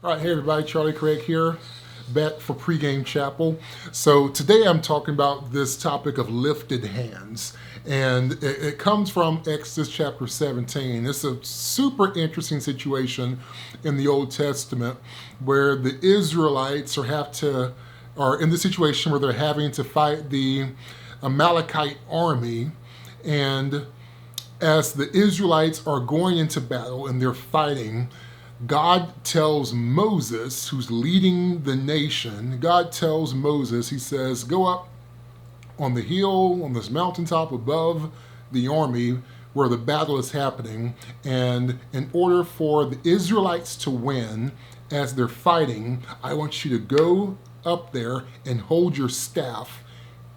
All right, hey everybody, Charlie Craig here, back for Pregame Chapel. So today I'm talking about this topic of lifted hands, and it comes from Exodus chapter 17. It's a super interesting situation in the Old Testament where the Israelites are in the situation where they're having to fight the Amalekite army, and as the Israelites are going into battle and they're fighting, God tells Moses, who's leading the nation, God tells Moses, he says, go up on the hill, on this mountaintop above the army where the battle is happening, and in order for the Israelites to win as they're fighting, I want you to go up there and hold your staff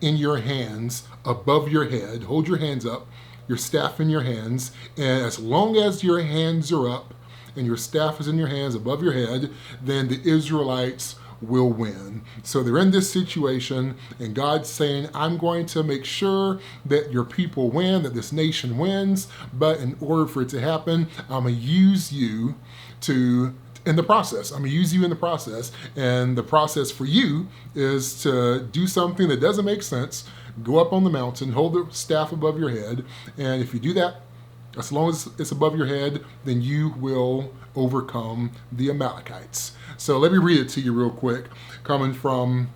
in your hands above your head. Hold your hands up, your staff in your hands, and as long as your hands are up and your staff is in your hands above your head, then the Israelites will win. So they're in this situation, and God's saying, I'm going to make sure that your people win, that this nation wins, but in order for it to happen, I'm going to use you in the process. I'm going to use you in the process, and the process for you is to do something that doesn't make sense. Go up on the mountain, hold the staff above your head, and if you do that, as long as it's above your head, then you will overcome the Amalekites. So let me read it to you real quick, coming from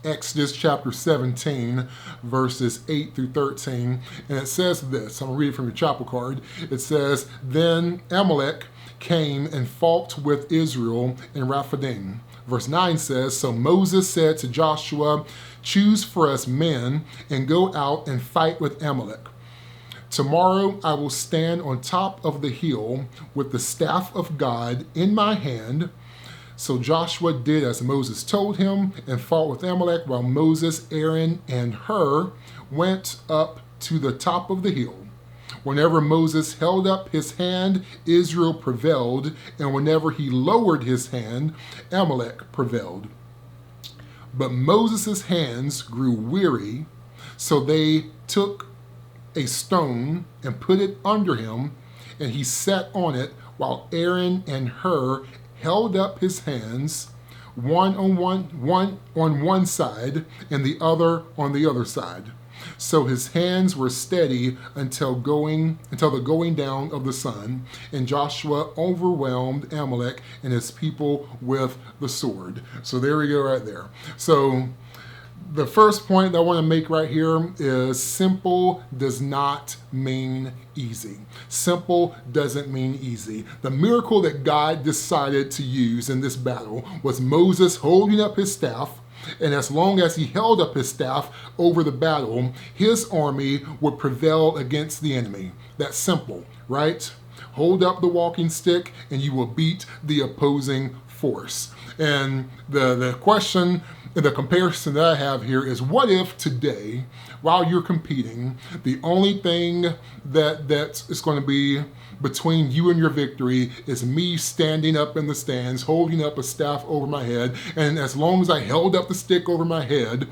Exodus chapter 17, verses 8 through 13. And it says this, I'm going to read it from your chapel card. It says, Then Amalek came and fought with Israel in Rephidim. Verse 9 says, So Moses said to Joshua, Choose for us men and go out and fight with Amalek. Tomorrow I will stand on top of the hill with the staff of God in my hand. So Joshua did as Moses told him and fought with Amalek, while Moses, Aaron, and Hur went up to the top of the hill. Whenever Moses held up his hand, Israel prevailed, and whenever he lowered his hand, Amalek prevailed. But Moses' hands grew weary, so they took a stone and put it under him, and he sat on it, while Aaron and Hur held up his hands, one on one side and the other on the other side. So his hands were steady until the going down of the sun, and Joshua overwhelmed Amalek and his people with the sword. So there we go right there. So the first point that I want to make right here is simple does not mean easy. Simple doesn't mean easy. The miracle that God decided to use in this battle was Moses holding up his staff, and as long as he held up his staff over the battle, his army would prevail against the enemy. That's simple, right? Hold up the walking stick and you will beat the opposing force. And the question, the comparison that I have here is, what if today, while you're competing, the only thing that is going to be between you and your victory is me standing up in the stands, holding up a staff over my head, and as long as I held up the stick over my head,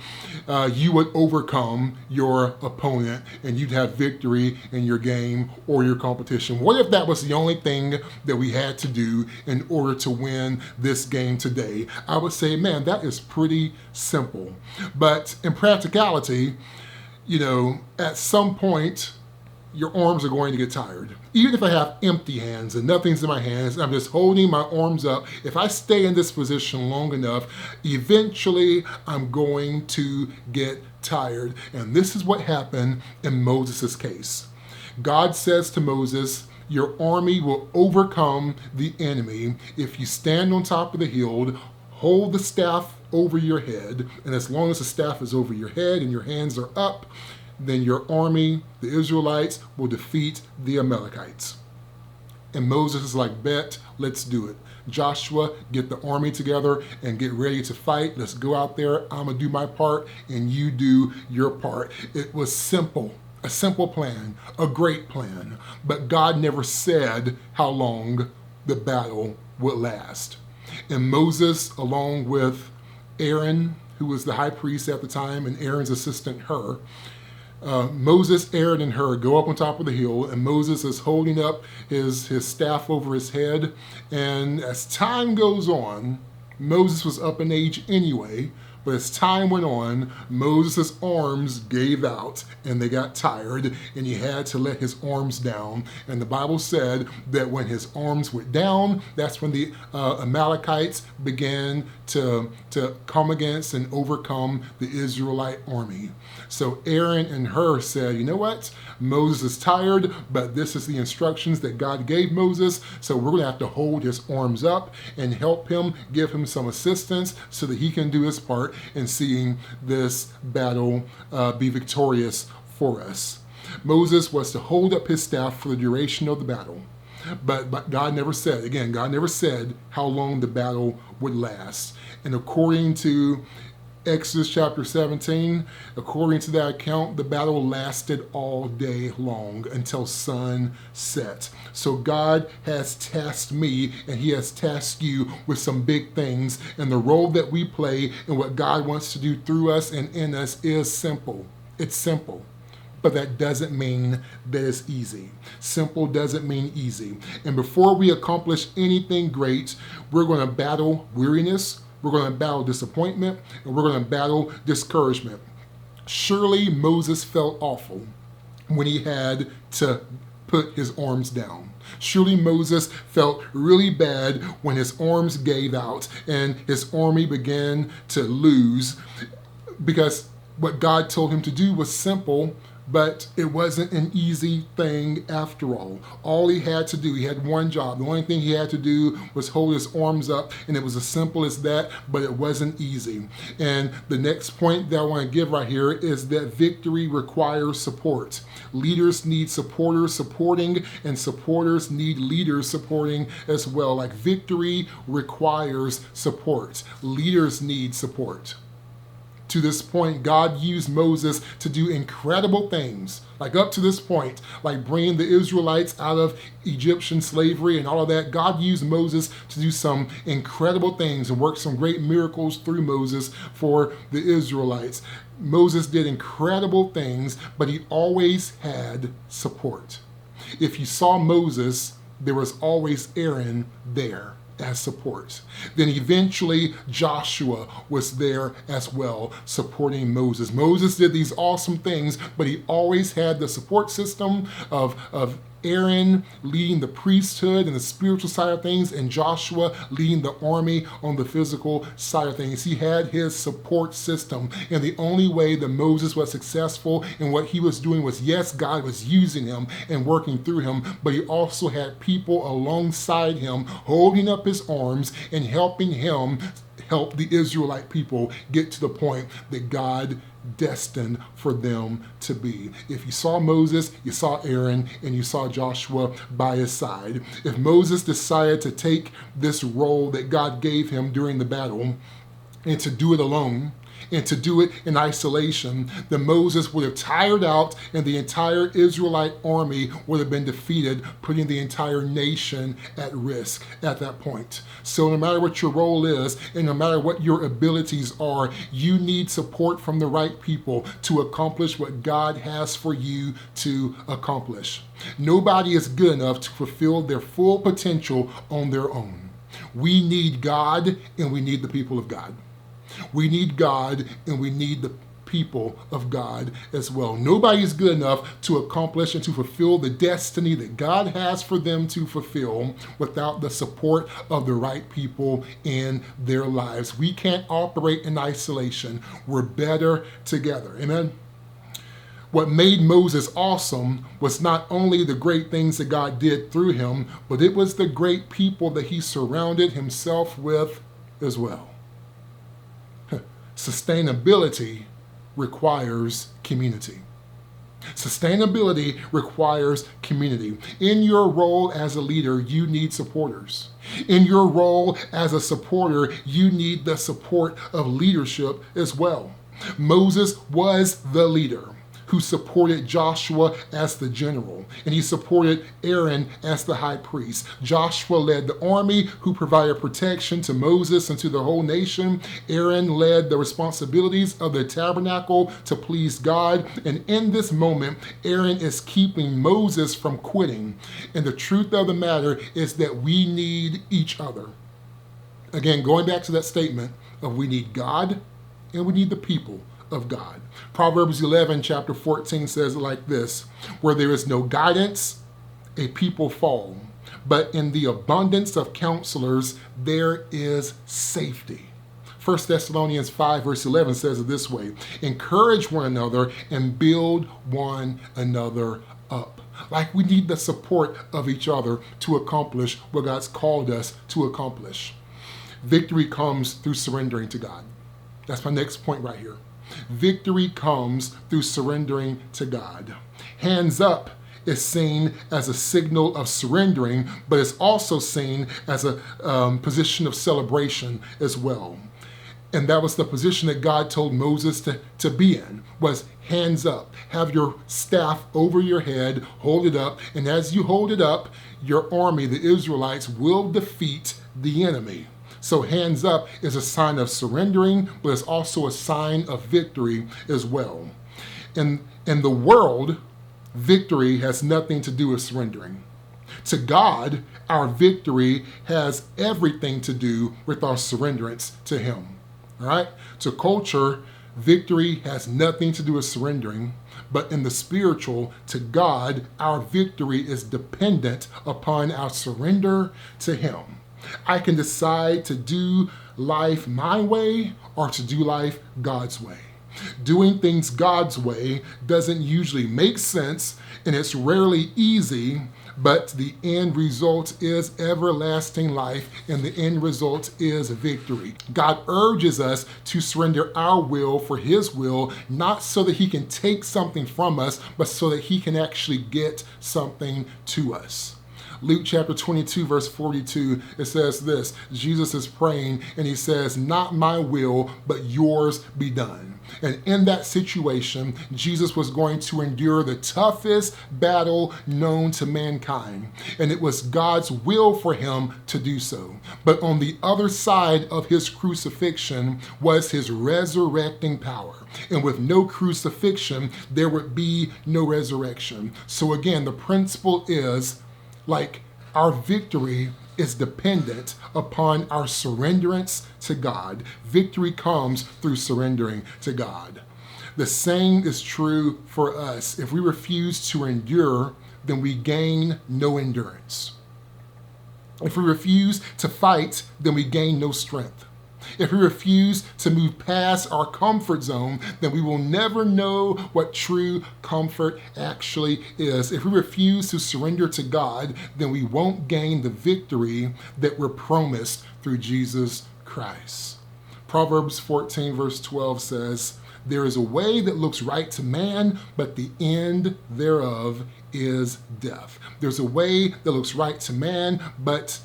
you would overcome your opponent and you'd have victory in your game or your competition. What if that was the only thing that we had to do in order to win this game today? I would say, man, that is pretty simple. But in practicality, at some point, your arms are going to get tired. Even if I have empty hands and nothing's in my hands, I'm just holding my arms up. If I stay in this position long enough, eventually I'm going to get tired. And this is what happened in Moses' case. God says to Moses, your army will overcome the enemy if you stand on top of the hill, hold the staff over your head, and as long as the staff is over your head and your hands are up, then your army, the Israelites, will defeat the Amalekites. And Moses is like, bet, let's do it. Joshua, get the army together and get ready to fight. Let's go out there. I'm going to do my part and you do your part. It was simple, a simple plan, a great plan. But God never said how long the battle would last. And Moses, along with Aaron, who was the high priest at the time, and Aaron's assistant Hur, Moses, Aaron, and Hur go up on top of the hill, and Moses is holding up his staff over his head. And as time goes on, Moses was up in age anyway, but as time went on, Moses' arms gave out and they got tired, and he had to let his arms down. And the Bible said that when his arms went down, that's when the Amalekites began to come against and overcome the Israelite army. So Aaron and Hur said, you know what? Moses is tired, but this is the instructions that God gave Moses, so we're going to have to hold his arms up and help him, give him some assistance so that he can do his part in seeing this battle be victorious for us. Moses was to hold up his staff for the duration of the battle. But God never said, again, God never said how long the battle would last. And according to Exodus chapter 17, according to that account, the battle lasted all day long until sunset. So God has tasked me and he has tasked you with some big things. And the role that we play and what God wants to do through us and in us is simple. It's simple. But that doesn't mean that it's easy. Simple doesn't mean easy. And before we accomplish anything great, we're going to battle weariness, we're going to battle disappointment, and we're going to battle discouragement. Surely Moses felt awful when he had to put his arms down. Surely Moses felt really bad when his arms gave out and his army began to lose, because what God told him to do was simple, but it wasn't an easy thing after all. All he had to do, he had one job. The only thing he had to do was hold his arms up, and it was as simple as that, but it wasn't easy. And the next point that I want to give right here is that victory requires support. Leaders need supporters supporting, and supporters need leaders supporting as well. Like victory requires support. Leaders need support. To this point, God used Moses to do incredible things. Like up to this point, like bringing the Israelites out of Egyptian slavery and all of that, God used Moses to do some incredible things and work some great miracles through Moses for the Israelites. Moses did incredible things, but he always had support. If you saw Moses, there was always Aaron there as support. Then eventually Joshua was there as well, supporting Moses. Moses did these awesome things, but he always had the support system of Aaron leading the priesthood and the spiritual side of things, and Joshua leading the army on the physical side of things. He had his support system, and the only way that Moses was successful in what he was doing was, yes, God was using him and working through him, but he also had people alongside him holding up his arms and helping him help the Israelite people get to the point that God destined for them to be. If you saw Moses, you saw Aaron, and you saw Joshua by his side. If Moses decided to take this role that God gave him during the battle and to do it alone, and to do it in isolation, then Moses would have tired out and the entire Israelite army would have been defeated, putting the entire nation at risk at that point. So no matter what your role is and no matter what your abilities are, you need support from the right people to accomplish what God has for you to accomplish. Nobody is good enough to fulfill their full potential on their own. We need God and we need the people of God. We need God and we need the people of God as well. Nobody is good enough to accomplish and to fulfill the destiny that God has for them to fulfill without the support of the right people in their lives. We can't operate in isolation. We're better together. Amen. What made Moses awesome was not only the great things that God did through him, but it was the great people that he surrounded himself with as well. Sustainability requires community. Sustainability requires community. In your role as a leader, you need supporters. In your role as a supporter, you need the support of leadership as well. Moses was the leader who supported Joshua as the general, and he supported Aaron as the high priest. Joshua led the army, who provided protection to Moses and to the whole nation. Aaron led the responsibilities of the tabernacle to please God, and in this moment, Aaron is keeping Moses from quitting. And the truth of the matter is that we need each other. Again, going back to that statement of we need God and we need the people of God. Proverbs 11, chapter 14 says it like this: where there is no guidance, a people fall, but in the abundance of counselors, there is safety. 1 Thessalonians 5, verse 11 says it this way: encourage one another and build one another up. Like we need the support of each other to accomplish what God's called us to accomplish. Victory comes through surrendering to God. That's my next point right here. Victory comes through surrendering to God. Hands up is seen as a signal of surrendering, but it's also seen as a position of celebration as well. And that was the position that God told Moses to be in, was hands up. Have your staff over your head, hold it up, and as you hold it up, your army, the Israelites, will defeat the enemy. So hands up is a sign of surrendering, but it's also a sign of victory as well. In the world, victory has nothing to do with surrendering. To God, our victory has everything to do with our surrenderance to Him. All right? To culture, victory has nothing to do with surrendering, but in the spiritual, to God, our victory is dependent upon our surrender to Him. I can decide to do life my way or to do life God's way. Doing things God's way doesn't usually make sense, and it's rarely easy, but the end result is everlasting life, and the end result is victory. God urges us to surrender our will for His will, not so that He can take something from us, but so that He can actually get something to us. Luke chapter 22, verse 42, it says this: Jesus is praying and He says, not my will, but yours be done. And in that situation, Jesus was going to endure the toughest battle known to mankind. And it was God's will for Him to do so. But on the other side of His crucifixion was His resurrecting power. And with no crucifixion, there would be no resurrection. So again, the principle is, like, our victory is dependent upon our surrenderance to God. Victory comes through surrendering to God. The same is true for us. If we refuse to endure, then we gain no endurance. If we refuse to fight, then we gain no strength. If we refuse to move past our comfort zone, then we will never know what true comfort actually is. If we refuse to surrender to God, then we won't gain the victory that we're promised through Jesus Christ. Proverbs 14, verse 12 says, there is a way that looks right to man, but the end thereof is death. There's a way that looks right to man, but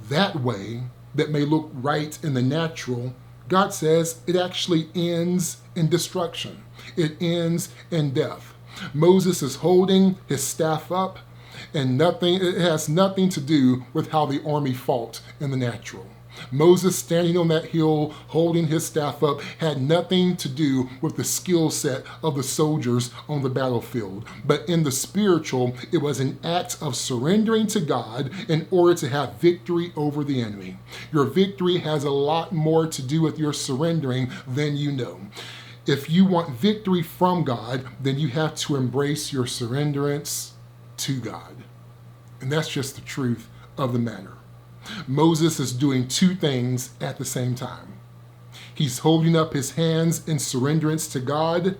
that way that may look right in the natural, God says it actually ends in destruction. It ends in death. Moses is holding his staff up, and it has nothing to do with how the army fought in the natural. Moses standing on that hill holding his staff up had nothing to do with the skill set of the soldiers on the battlefield. But in the spiritual, it was an act of surrendering to God in order to have victory over the enemy. Your victory has a lot more to do with your surrendering than you know. If you want victory from God, then you have to embrace your surrenderance to God. And that's just the truth of the matter. Moses is doing two things at the same time. He's holding up his hands in surrenderance to God,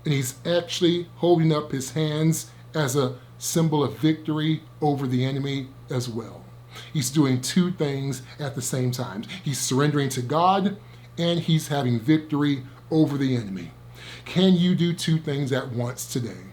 and he's actually holding up his hands as a symbol of victory over the enemy as well. He's doing two things at the same time. He's surrendering to God, and he's having victory over the enemy. Can you do two things at once today?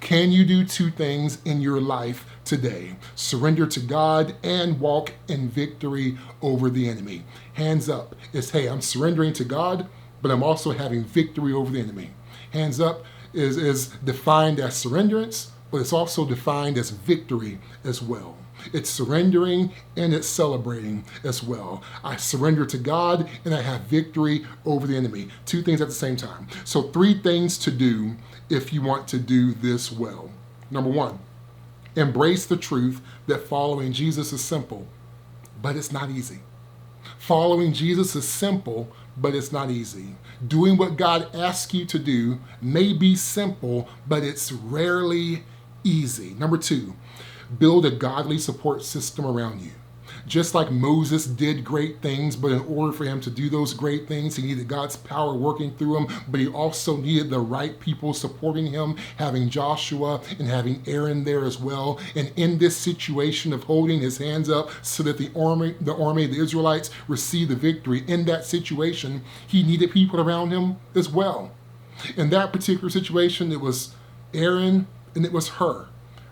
Can you do two things in your life today? Surrender to God and walk in victory over the enemy. Hands up is, hey, I'm surrendering to God, but I'm also having victory over the enemy. Hands up is defined as surrenderance, but it's also defined as victory as well. It's surrendering and it's celebrating as well. I surrender to God and I have victory over the enemy. Two things at the same time. So 3 things to do if you want to do this well. Number 1, embrace the truth that following Jesus is simple, but it's not easy. Following Jesus is simple, but it's not easy. Doing what God asks you to do may be simple, but it's rarely easy. Number 2, build a godly support system around you. Just like Moses did great things, but in order for him to do those great things, he needed God's power working through him, but he also needed the right people supporting him, having Joshua and having Aaron there as well. And in this situation of holding his hands up so that the army of the Israelites received the victory, in that situation, he needed people around him as well. In that particular situation, it was Aaron and it was Hur.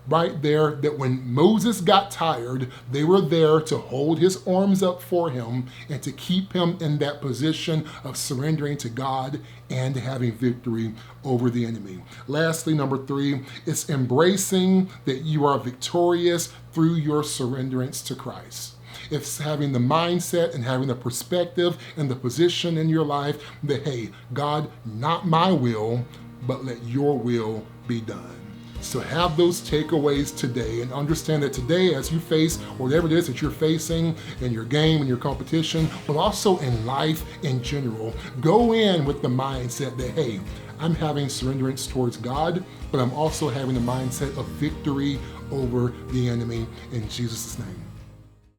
Right there, that when Moses got tired, they were there to hold his arms up for him and to keep him in that position of surrendering to God and having victory over the enemy. Lastly, number 3, it's embracing that you are victorious through your surrenderance to Christ. It's having the mindset and having the perspective and the position in your life that, hey, God, not my will, but let your will be done. So have those takeaways today and understand that today, as you face whatever it is that you're facing in your game, in your competition, but also in life in general, go in with the mindset that, hey, I'm having surrenderance towards God, but I'm also having the mindset of victory over the enemy in Jesus' name.